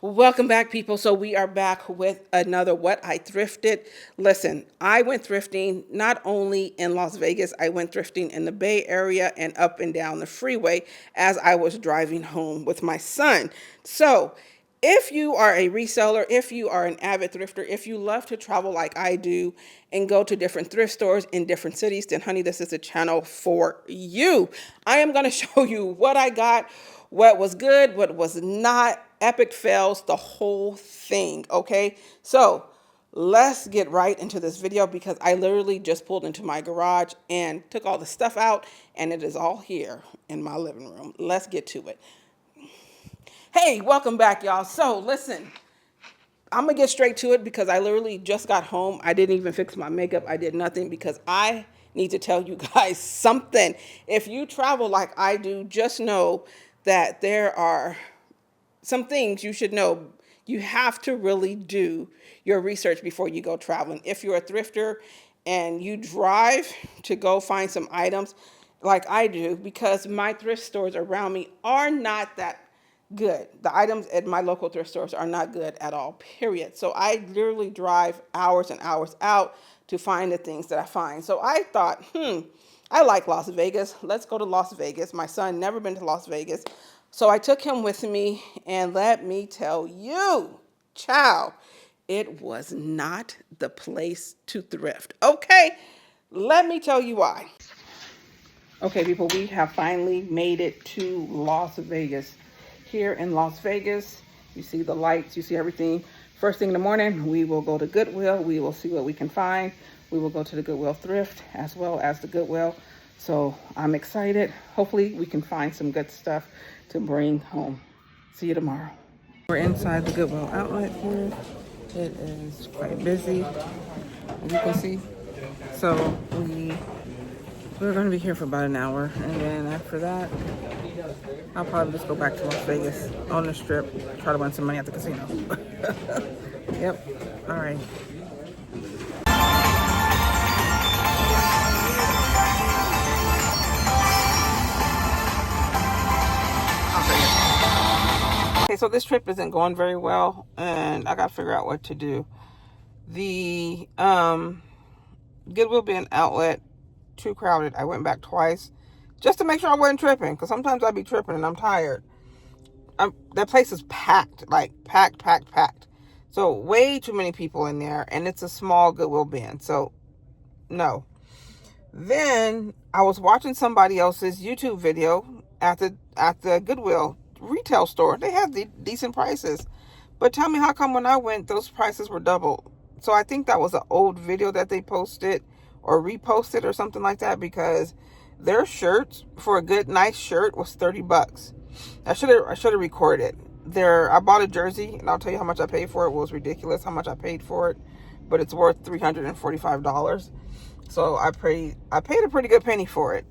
Welcome back, people. So we are back with another What I Thrifted. Listen, I went thrifting not only in Las Vegas, I went thrifting in the Bay Area and up and down the freeway as I was driving home with my son. So if you are a reseller, if you are an avid thrifter, if you love to travel like I do and go to different thrift stores in different cities, then honey, this is a channel for you. I am going to show you what I got, what was good, what was not, epic fails, the whole thing, okay? So let's get right into this video because I literally just pulled into my garage and took all the stuff out and it is all here in my living room. Let's get to it. Hey, welcome back, y'all. So listen, I'm gonna get straight to it because I literally just got home. I didn't even fix my makeup. I did nothing because I need to tell you guys something. If you travel like I do, just know that there are some things you should know. You have to really do your research before you go traveling. If you're a thrifter and you drive to go find some items like I do, because my thrift stores around me are not that good. The items at my local thrift stores are not good at all, period. So I literally drive hours and hours out to find the things that I find. So I thought, I like Las Vegas. Let's go to Las Vegas. My son never been to Las Vegas. So I took him with me, and let me tell you, child, it was not the place to thrift. Okay, let me tell you why. Okay, people, we have finally made it to Las Vegas. Here in Las Vegas, you see the lights, you see everything. First thing in the morning, we will go to Goodwill. We will see what we can find. We will go to the Goodwill Thrift as well as the Goodwill. So I'm excited. Hopefully we can find some good stuff to bring home. See you tomorrow. We're inside the Goodwill outlet here. It is quite busy, as you can see. So we're going to be here for about an hour, and then after that, I'll probably just go back to Las Vegas on the strip, try to win some money at the casino. Yep. All right. Okay, so this trip isn't going very well, and I got to figure out what to do. The Goodwill being outlet, too crowded. I went back twice just to make sure I wasn't tripping, because sometimes I'd be tripping and I'm tired. That place is packed, like packed. So way too many people in there, and it's a small Goodwill bin, so no. Then I was watching somebody else's YouTube video at the Goodwill retail store. They had the decent prices, but tell me, how come when I went those prices were double? So I think that was an old video that they posted or reposted or something like that, because their shirts for a good nice shirt was $30. I should have recorded there. I bought a jersey, and I'll tell you how much I paid for it. It was ridiculous how much I paid for it, but it's worth $345. So I paid a pretty good penny for it.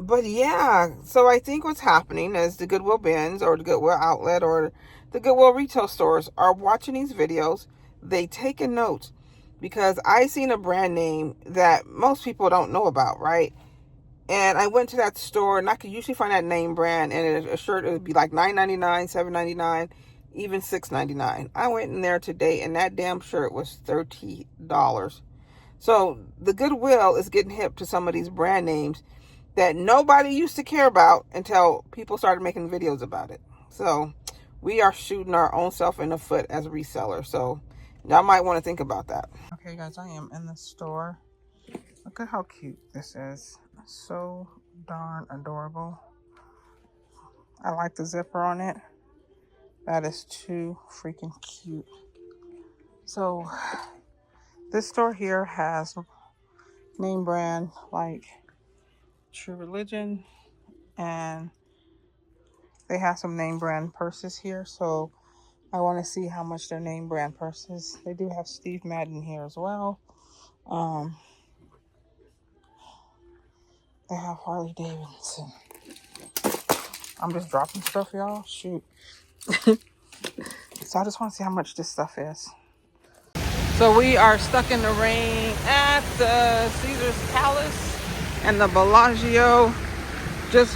But yeah, so I think what's happening is the Goodwill bins or the Goodwill outlet or the Goodwill retail stores are watching these videos. They taking notes, because I seen a brand name that most people don't know about, right? And I went to that store, and I could usually find that name brand, and a shirt, it would be like $9.99, $7.99, even $6.99. I went in there today, and that damn shirt was $30. So the Goodwill is getting hip to some of these brand names that nobody used to care about until people started making videos about it. So we are shooting our own self in the foot as a reseller. So y'all might want to think about that. Okay, guys, I am in the store. Look at how cute this is. So darn adorable. I like the zipper on it. That is too freaking cute. So this store here has name brand like True Religion, and they have some name brand purses here. So I want to see how much their name brand purses. They do have Steve Madden here as well. They have Harley Davidson. I'm just dropping stuff, y'all. Shoot. So I just want to see how much this stuff is. So we are stuck in the rain at the Caesar's Palace and the Bellagio. Just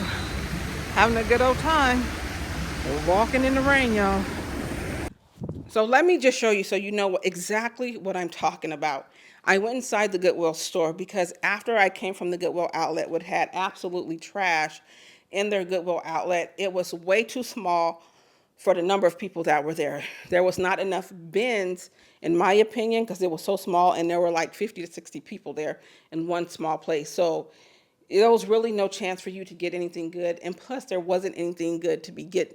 having a good old time. We're walking in the rain, y'all. So let me just show you so you know exactly what I'm talking about. I went inside the Goodwill store because after I came from the Goodwill outlet, which had absolutely trash in their Goodwill outlet, it was way too small for the number of people that were there. There was not enough bins, in my opinion, because it was so small, and there were like 50 to 60 people there in one small place. So there was really no chance for you to get anything good, and plus there wasn't anything good to be got,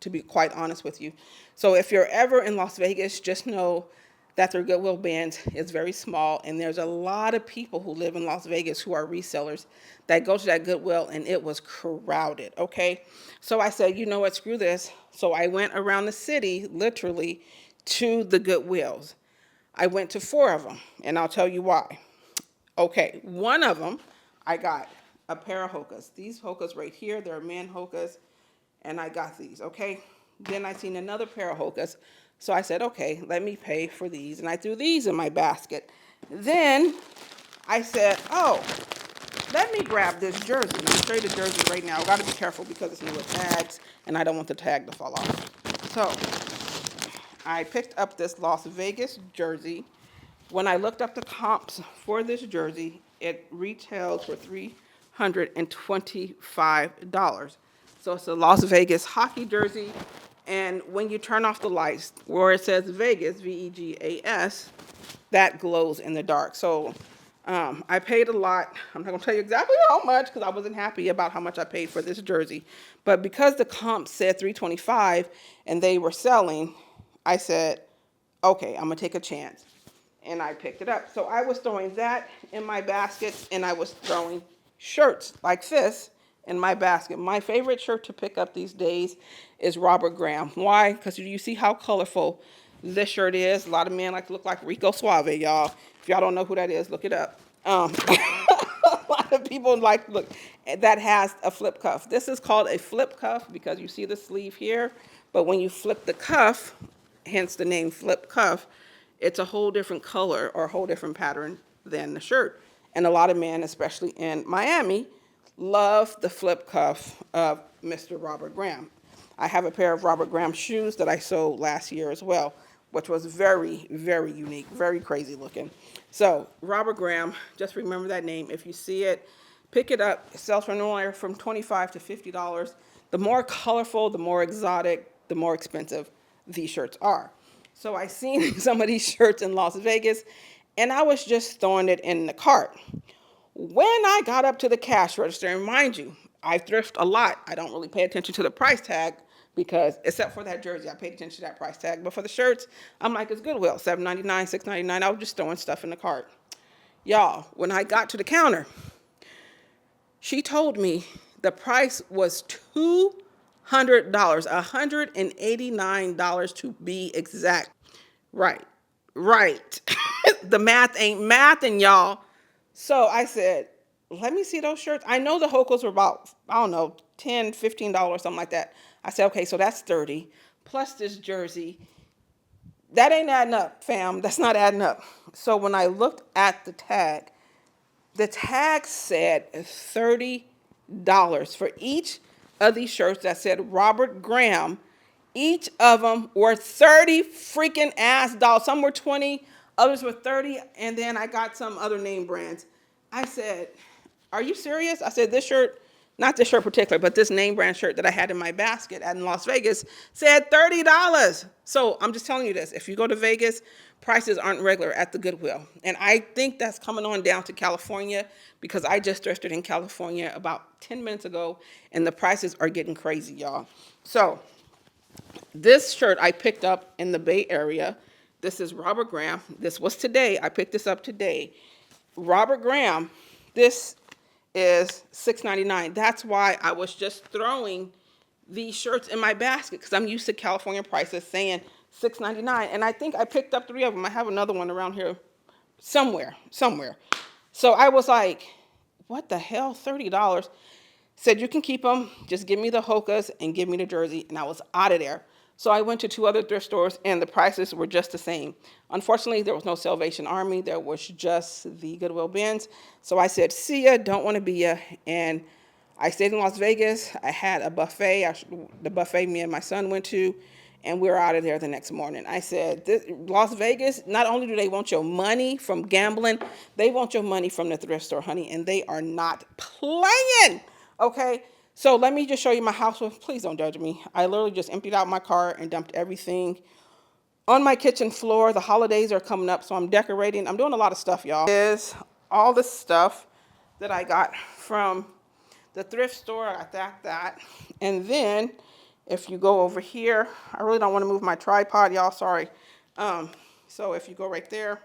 to be quite honest with you. So if you're ever in Las Vegas, just know that their Goodwill bins is very small, and there's a lot of people who live in Las Vegas who are resellers that go to that Goodwill, and it was crowded, okay? So I said, you know what, screw this. So I went around the city, literally, to the Goodwills. I went to 4 of them, and I'll tell you why. Okay, one of them, I got a pair of hokas. These hokas right here, they're men hokas, and I got these, okay? Then I seen another pair of hokas, so I said, okay, let me pay for these, and I threw these in my basket. Then I said, oh, let me grab this jersey. Let me show you the jersey right now. I've got to be careful because it's new with tags, and I don't want the tag to fall off. So I picked up this Las Vegas jersey. When I looked up the comps for this jersey, it retails for $325. So it's a Las Vegas hockey jersey, and when you turn off the lights, where it says Vegas, Vegas, that glows in the dark. So I paid a lot. I'm not going to tell you exactly how much because I wasn't happy about how much I paid for this jersey. But because the comp said $325 and they were selling, I said, okay, I'm going to take a chance. And I picked it up. So I was throwing that in my basket, and I was throwing shirts like this in my basket. My favorite shirt to pick up these days is Robert Graham. Why? Because you see how colorful this shirt is. A lot of men like to look like Rico Suave, y'all. If y'all don't know who that is, look it up. A lot of people like, look, that has a flip cuff. This is called a flip cuff because you see the sleeve here, but when you flip the cuff, hence the name flip cuff, it's a whole different color or a whole different pattern than the shirt. And a lot of men, especially in Miami, love the flip cuff of Mr. Robert Graham. I have a pair of Robert Graham shoes that I sold last year as well, which was very, very unique, very crazy looking. So Robert Graham, just remember that name. If you see it, pick it up. It sells for anywhere from $25 to $50. The more colorful, the more exotic, the more expensive these shirts are. So I seen some of these shirts in Las Vegas, and I was just throwing it in the cart. When I got up to the cash register, and mind you, I thrift a lot. I don't really pay attention to the price tag because, except for that jersey, I paid attention to that price tag. But for the shirts, I'm like, it's Goodwill, $7.99, $6.99. I was just throwing stuff in the cart. Y'all, when I got to the counter, she told me the price was $200, $189 to be exact. Right. The math ain't mathing, y'all. So I said, let me see those shirts. I know the Hokos were about, I don't know, $10, $15, something like that. I said, okay, so that's 30 plus this jersey. That ain't adding up, fam. That's not adding up. So when I looked at the tag said $30 for each of these shirts that said Robert Graham. Each of them were 30 freaking ass dollars. Some were 20, others were 30, and then I got some other name brands. I said, are you serious? I said, this shirt, not this shirt particular, but this name brand shirt that I had in my basket in Las Vegas said $30. So I'm just telling you this. If you go to Vegas, prices aren't regular at the Goodwill. And I think that's coming on down to California because I just thrifted in California about 10 minutes ago, and the prices are getting crazy, y'all. So this shirt I picked up in the Bay Area. This is Robert Graham. This was today. I picked this up today. Robert Graham, this is $6.99. That's why I was just throwing these shirts in my basket because I'm used to California prices saying $6.99. And I think I picked up 3 of them. I have another one around here somewhere. So I was like, what the hell, $30? Said, you can keep them. Just give me the Hokas and give me the jersey. And I was out of there. So I went to 2 other thrift stores, and the prices were just the same. Unfortunately, there was no Salvation Army. There was just the Goodwill bins. So I said, see ya, don't want to be ya. And I stayed in Las Vegas. I had a buffet, the buffet me and my son went to, and we're out of there the next morning. I said, Las Vegas, not only do they want your money from gambling, they want your money from the thrift store, honey, and they are not playing, okay? So let me just show you my house. Please don't judge me. I literally just emptied out my car and dumped everything on my kitchen floor. The holidays are coming up, so I'm decorating. I'm doing a lot of stuff, y'all. Is all the stuff that I got from the thrift store. I got that. And then if you go over here, I really don't want to move my tripod, y'all, sorry. So if you go right there,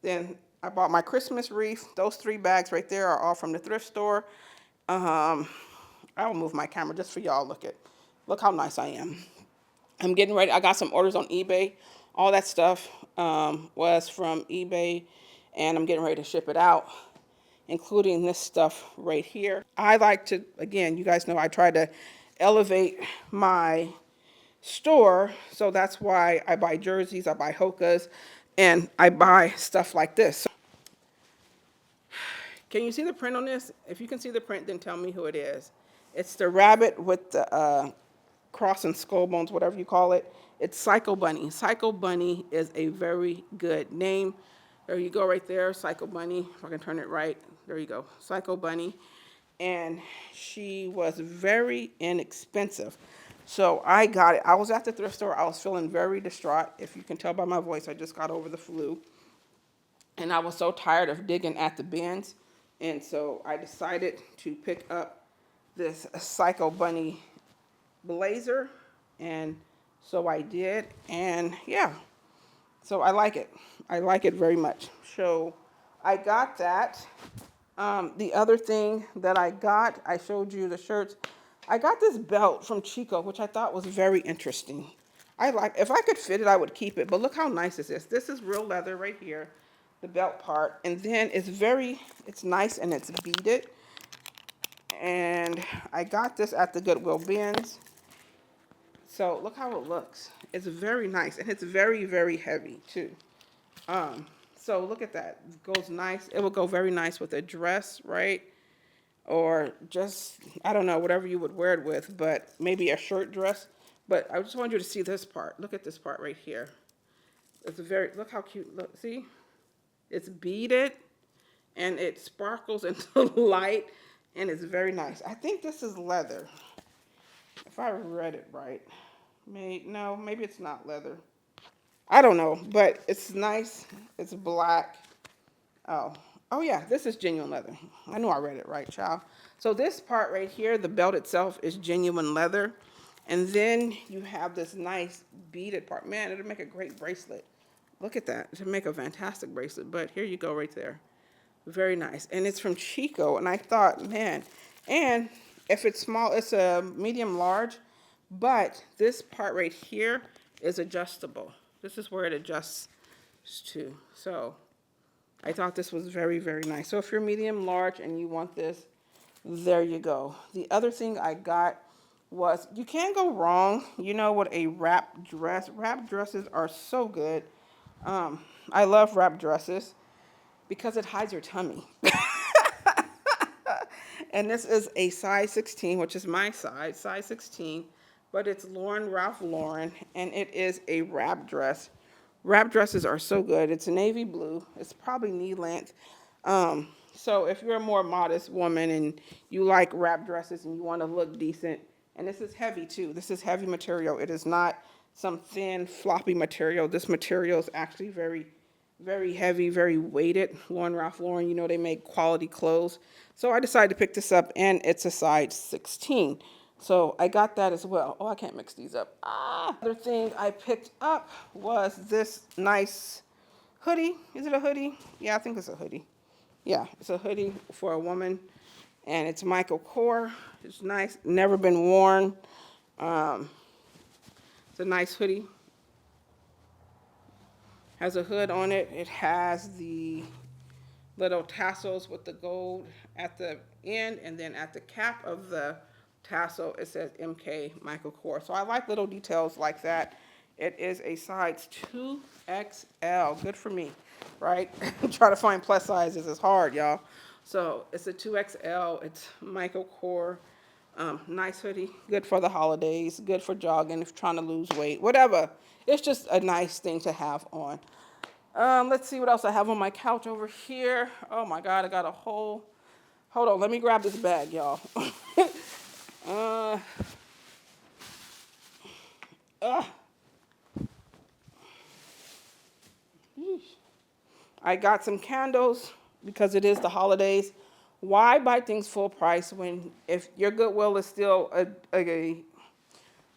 then I bought my Christmas wreath. Those 3 bags right there are all from the thrift store. I'll move my camera just for y'all. Look how nice I am. I'm getting ready. I got some orders on eBay. All that stuff was from eBay, and I'm getting ready to ship it out, including this stuff right here. I like to, again, you guys know I try to elevate my store, so that's why I buy jerseys, I buy hokas, and I buy stuff like this. Can you see the print on this? If you can see the print, then tell me who it is. It's the rabbit with the cross and skull bones, whatever you call it. It's Psycho Bunny. Psycho Bunny is a very good name. There you go right there, Psycho Bunny. If I can turn it right, there you go, Psycho Bunny. And she was very inexpensive. So I got it. I was at the thrift store. I was feeling very distraught. If you can tell by my voice, I just got over the flu. And I was so tired of digging at the bins. And so I decided to pick up this Psycho Bunny blazer. And so I did. And yeah, so I like it. I like it very much. So I got that. The other thing that I got, I showed you the shirts. I got this belt from Chico, which I thought was very interesting. If I could fit it, I would keep it. But look how nice this is. This is real leather right here, the belt part. And then it's nice and it's beaded. And I got this at the Goodwill bins. So look how it looks. It's very nice. And it's very, very heavy too. So look at that. It goes nice. It will go very nice with a dress, right? Or just, I don't know, whatever you would wear it with, but maybe a shirt dress. But I just want you to see this part. Look at this part right here. Look how cute, look, see? It's beaded, and it sparkles into light, and it's very nice. I think this is leather, if I read it right. No, maybe it's not leather. I don't know, but it's nice. It's black. Oh yeah, this is genuine leather. I knew I read it right, child. So this part right here, the belt itself is genuine leather. And then you have this nice beaded part. Man, it'll make a great bracelet. Look at that. It'll make a fantastic bracelet. But here you go right there. Very nice. And it's from Chico. And I thought, man, and if it's small, it's a medium large. But this part right here is adjustable. This is where it adjusts to. So I thought this was very, very nice. So if you're medium large and you want this, there you go. The other thing I got was, you can't go wrong, with a wrap dress. Wrap dresses are so good. I love wrap dresses because it hides your tummy. And this is a size 16, which is my size 16, but it's Ralph Lauren, and it is a wrap dress. Wrap dresses are so good. It's navy blue. It's probably knee length. So if you're a more modest woman and you like wrap dresses and you want to look decent, and this is heavy too. This is heavy material. It is not some thin, floppy material. This material is actually very, very heavy, very weighted. Ralph Lauren, they make quality clothes. So I decided to pick this up, and it's a size 16. So I got that as well. Oh, I can't mix these up. Other thing I picked up was this nice hoodie. Is it a hoodie? Yeah, I think it's a hoodie. Yeah, it's a hoodie for a woman, and it's Michael Kors. It's nice, never been worn. It's a nice hoodie. Has a hood on it. It has the little tassels with the gold at the end, and then at the cap of the tassel, it says MK Michael Kors. So I like little details like that. It is a size 2XL. Good for me, right? Try to find plus sizes is hard, y'all. So it's a 2XL. It's Michael Kors. Nice hoodie, good for the holidays, good for jogging, if trying to lose weight, whatever. It's just a nice thing to have on. Let's see what else I have on my couch over here. Oh my God, I got a whole, hold on, let me grab this bag, y'all. uh, uh, I got some candles because it is the holidays. Why buy things full price when, if your Goodwill is still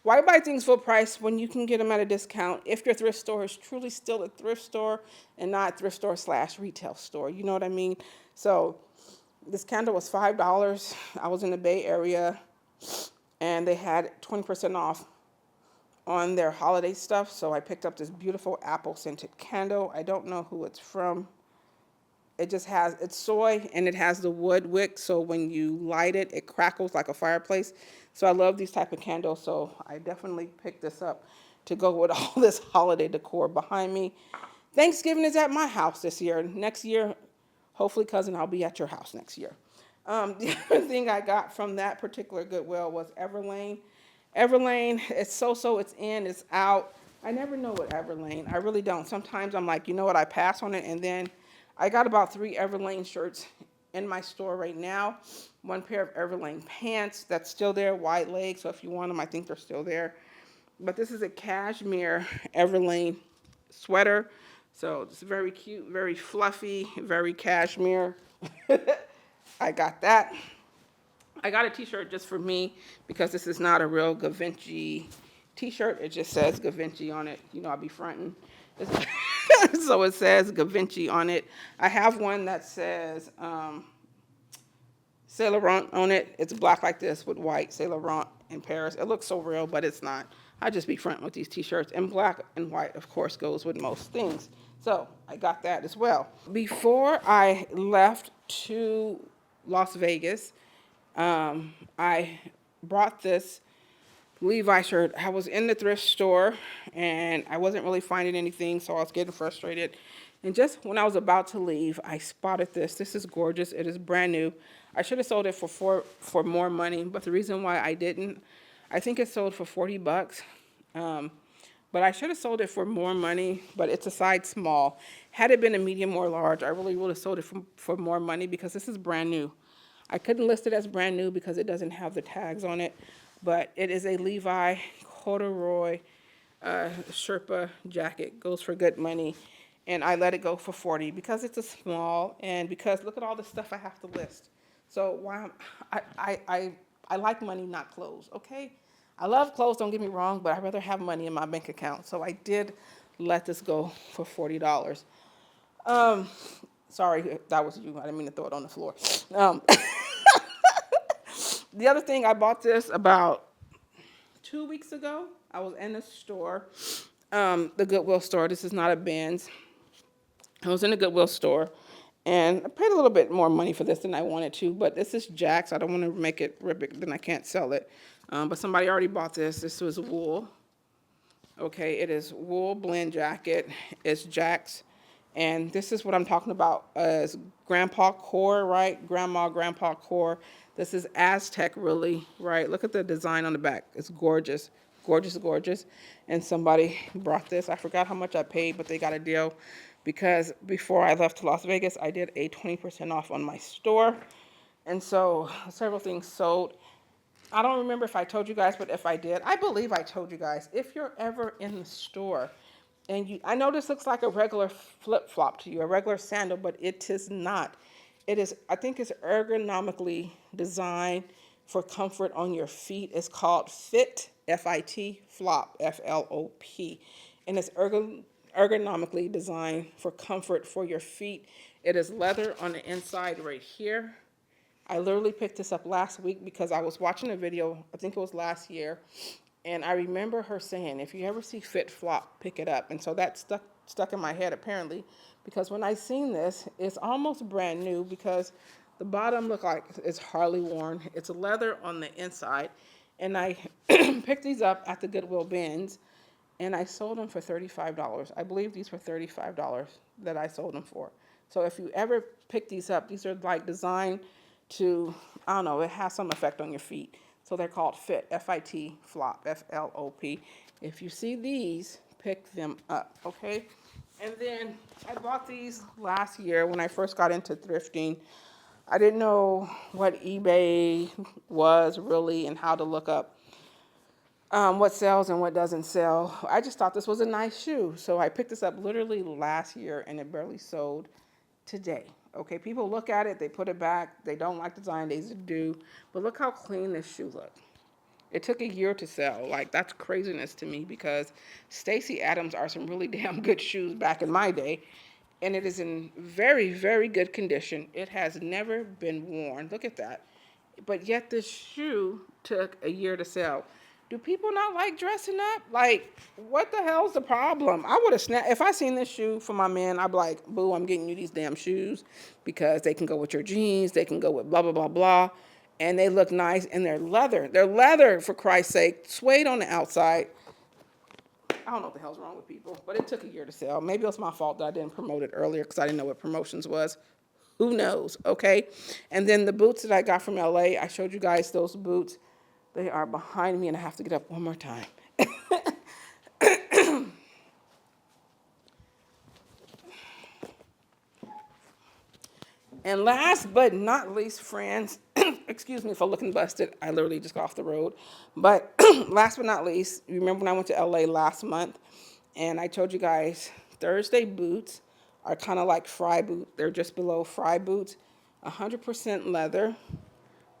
why buy things full price when you can get them at a discount if your thrift store is truly still a thrift store and not thrift store slash retail store? You know what I mean? So this candle was $5. I was in the Bay Area and they had 20% off on their holiday stuff. So I picked up this beautiful apple scented candle. I don't know who it's from. It just has, it's soy and it has the wood wick. So when you light it, it crackles like a fireplace. So I love these type of candles. So I definitely picked this up to go with all this holiday decor behind me. Thanksgiving is at my house this year. Next year, hopefully, cousin, I'll be at your house next year. The other thing I got from that particular Goodwill was Everlane. Everlane, it's so, it's in, it's out. I never know what Everlane, I really don't. Sometimes I'm like, you know what, I pass on it, and then I got about 3 Everlane shirts in my store right now. 1 pair of Everlane pants that's still there, wide legs, so if you want them, I think they're still there. But this is a cashmere Everlane sweater. So it's very cute, very fluffy, very cashmere. I got that. I got a t-shirt just for me because this is not a real Givenchy t-shirt. It just says Givenchy on it. You know, I'll be fronting. So it says Givenchy on it. I have one that says Saint Laurent on it. It's black like this with white, Saint Laurent in Paris. It looks so real, but it's not. I just be fronting with these t-shirts. And black and white, of course, goes with most things. So I got that as well. Before I left to Las Vegas, I brought this Levi shirt. I was in the thrift store and I wasn't really finding anything, so I was getting frustrated. And just when I was about to leave, I spotted this. This is gorgeous. It is brand new. I should have sold it for more money, but the reason why I didn't, I think it sold for 40 bucks. But I should have sold it for more money, but it's a size small. Had it been a medium or large, I really would have sold it for more money because this is brand new. I couldn't list it as brand new because it doesn't have the tags on it, but it is a Levi corduroy Sherpa jacket. Goes for good money, and I let it go for 40 because it's a small, and because look at all the stuff I have to list. So why I like money, not clothes. Okay, I love clothes. Don't get me wrong, but I'd rather have money in my bank account. So I did let this go for $40. Sorry, if that was you. I didn't mean to throw it on the floor. The other thing, I bought this about 2 weeks ago. I was in the store, the Goodwill store. This is not a Ben's. I was in the Goodwill store, and I paid a little bit more money for this than I wanted to, but this is Jack's. I don't want to make it rip it, then I can't sell it. But somebody already bought this. This was wool. Okay, it is wool blend jacket. It's Jack's. And this is what I'm talking about as grandpa core, right? Grandpa core. This is Aztec, really, right? Look at the design on the back. It's gorgeous, gorgeous, gorgeous. And somebody brought this. I forgot how much I paid, but they got a deal because before I left to Las Vegas, I did a 20% off on my store. And so several things sold. I don't remember if I told you guys, but if I did, I believe I told you guys, if you're ever in the store and I know this looks like a regular flip-flop to you, a regular sandal, but it is not. It is, I think it's ergonomically designed for comfort on your feet. It's called Fit, F-I-T, Flop, F-L-O-P. And it's ergonomically designed for comfort for your feet. It is leather on the inside right here. I literally picked this up last week because I was watching a video, I think it was last year, and I remember her saying, if you ever see Fit Flop, pick it up. And so that stuck in my head apparently, because when I seen this, it's almost brand new because the bottom look like it's hardly worn. It's leather on the inside. And I picked these up at the Goodwill bins, and I sold them for $35. I believe these were $35 that I sold them for. So if you ever pick these up, these are like designed to, I don't know, it has some effect on your feet. So they're called fit, F-I-T, flop, F-L-O-P. If you see these, pick them up, okay? And then I bought these last year when I first got into thrifting. I didn't know what eBay was really and how to look up what sells and what doesn't sell. I just thought this was a nice shoe. So I picked this up literally last year and it barely sold today. Okay, people look at it, they put it back, they don't like the design, they do. But look how clean this shoe looks. It took a year to sell. Like, that's craziness to me because Stacy Adams are some really damn good shoes back in my day. And it is in very, very good condition. It has never been worn. Look at that. But yet this shoe took a year to sell. Do people not like dressing up? Like, what the hell's the problem? I would have snapped. If I seen this shoe for my man, I'd be like, boo, I'm getting you these damn shoes because they can go with your jeans. They can go with blah, blah, blah, blah. And they look nice, and they're leather. They're leather, for Christ's sake. Suede on the outside. I don't know what the hell's wrong with people, but it took a year to sell. Maybe it was my fault that I didn't promote it earlier because I didn't know what promotions was. Who knows, okay? And then the boots that I got from LA, I showed you guys those boots. They are behind me, and I have to get up one more time. And last but not least, friends, excuse me for looking busted. I literally just got off the road. But last but not least, you remember when I went to LA last month, and I told you guys Thursday boots are kind of like fry boot. They're just below fry boots, 100% leather,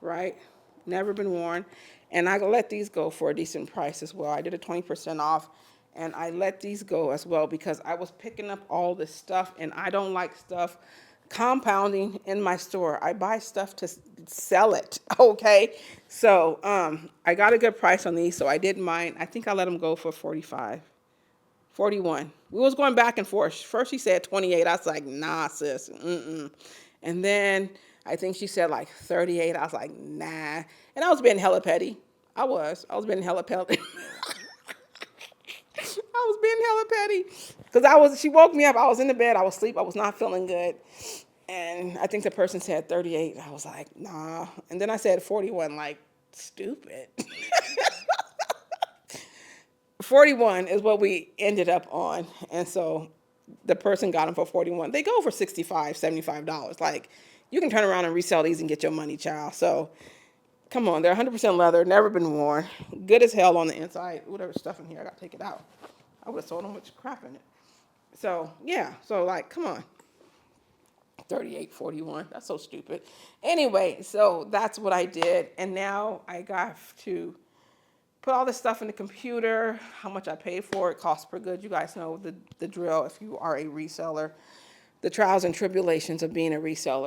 right? Never been worn. And I let these go for a decent price as well. I did a 20% off, and I let these go as well because I was picking up all this stuff, and I don't like stuff compounding in my store. I buy stuff to sell it, okay? So I got a good price on these, so I didn't mind. I think I let them go for 45, 41. We was going back and forth. First she said 28. I was like, nah, sis, mm-mm. And then I think she said like 38. I was like, nah. And I was being hella petty. I was being hella petty. I was being hella petty because she woke me up. I was in the bed. I was asleep. I was not feeling good. And I think the person said 38. I was like, nah. And then I said 41, like, stupid. 41 is what we ended up on. And so the person got them for 41. They go for $65, $75. Like, you can turn around and resell these and get your money, child. So come on, they're 100% leather, never been worn. Good as hell on the inside. Whatever stuff in here, I got to take it out. I would have sold them with crap in it. So, yeah. So, like, come on. 38, 41. That's so stupid. Anyway, so that's what I did. And now I got to put all this stuff in the computer, how much I paid for it, cost per good. You guys know the drill if you are a reseller, the trials and tribulations of being a reseller.